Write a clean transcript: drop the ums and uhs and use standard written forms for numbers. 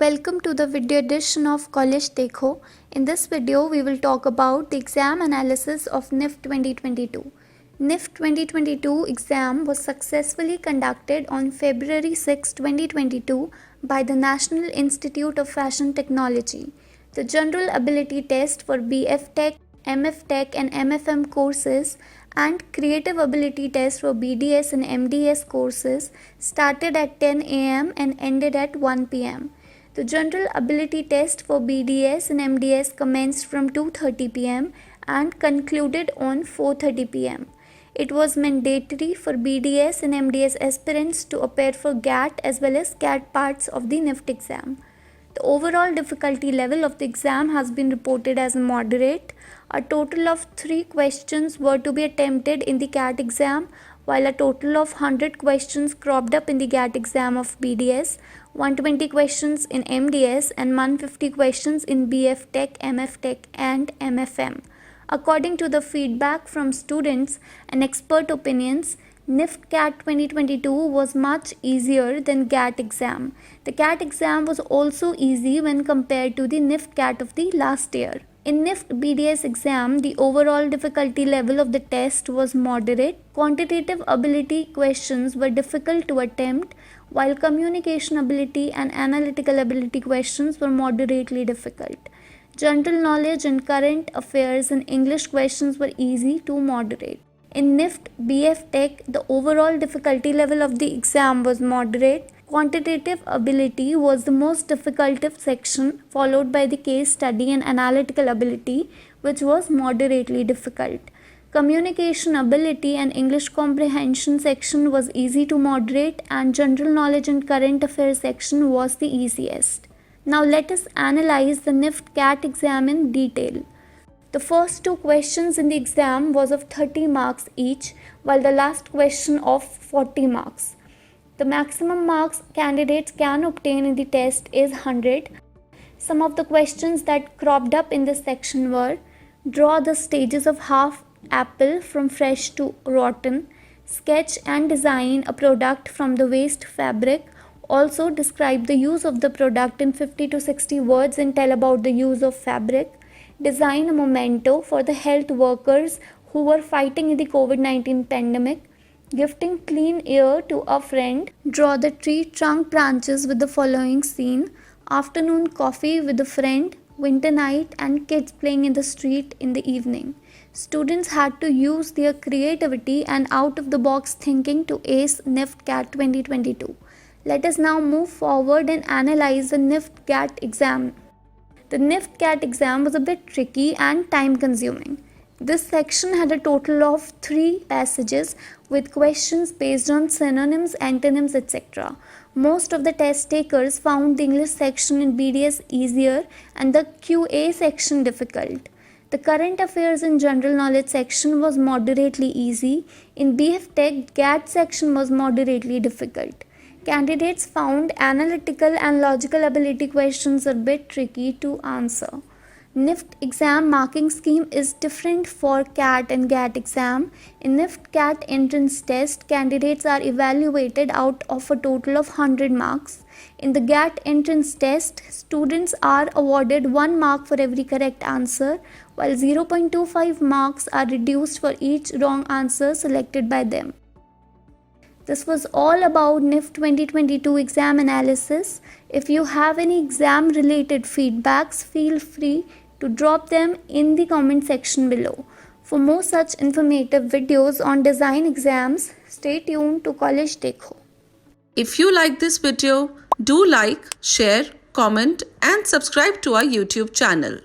welcome to the video edition of CollegeDekho. In this video, we will talk about the exam analysis of NIFT 2022. NIFT 2022 exam was successfully conducted on February 6, 2022 by the National Institute of Fashion Technology. The General Ability Test for BF Tech, MF Tech and MFM courses and Creative Ability Test for BDS and MDS courses started at 10 a.m. and ended at 1 p.m. The General Ability Test for BDS and MDS commenced from 2:30 p.m. and concluded on 4:30 p.m. It was mandatory for BDS and MDS aspirants to appear for GAT as well as CAT parts of the NIFT exam. The overall difficulty level of the exam has been reported as moderate. A total of 3 questions were to be attempted in the CAT exam, while a total of 100 questions cropped up in the GAT exam of BDS, 120 questions in MDS and 150 questions in BF Tech, MF Tech and MFM. According to the feedback from students and expert opinions, NIFT CAT 2022 was much easier than GAT exam. The CAT exam was also easy when compared to the NIFT CAT of the last year. In NIFT BDS exam, the overall difficulty level of the test was moderate. Quantitative ability questions were difficult to attempt, while communication ability and analytical ability questions were moderately difficult. General knowledge and current affairs and English questions were easy to moderate. In NIFT BF Tech, the overall difficulty level of the exam was moderate. Quantitative ability was the most difficult section, followed by the case study and analytical ability, which was moderately difficult. Communication ability and English comprehension section was easy to moderate, and general knowledge and current affairs section was the easiest. Now let us analyze the NIFT CAT exam in detail. The first 2 questions in the exam was of 30 marks each, while the last question of 40 marks. The maximum marks candidates can obtain in the test is 100. Some of the questions that cropped up in this section were: draw the stages of half apple from fresh to rotten, sketch and design a product from the waste fabric, also describe the use of the product in 50 to 60 words and tell about the use of fabric, design a memento for the health workers who were fighting in the COVID-19 pandemic, gifting clean air to a friend, draw the tree trunk branches with the following scene: afternoon coffee with a friend, winter night and kids playing in the street in the evening. Students had to use their creativity and out-of-the-box thinking to ace NIFT CAT 2022. Let us now move forward and analyze the NIFT CAT exam. The NIFT CAT exam was a bit tricky and time-consuming. This section had a total of 3 passages with questions based on synonyms, antonyms, etc. Most of the test takers found the English section in BDS easier and the QA section difficult. The current affairs and general knowledge section was moderately easy. In BF Tech, GAT section was moderately difficult. Candidates found analytical and logical ability questions a bit tricky to answer. NIFT exam marking scheme is different for CAT and GAT exam. In NIFT CAT entrance test, candidates are evaluated out of a total of 100 marks. In the GAT entrance test, students are awarded 1 mark for every correct answer, while 0.25 marks are reduced for each wrong answer selected by them. This was all about NIFT 2022 exam analysis. If you have any exam related feedbacks, feel free to drop them in the comment section below. For more such informative videos on design exams, stay tuned to CollegeDekho. If you like this video, do like, share, comment and subscribe to our YouTube channel.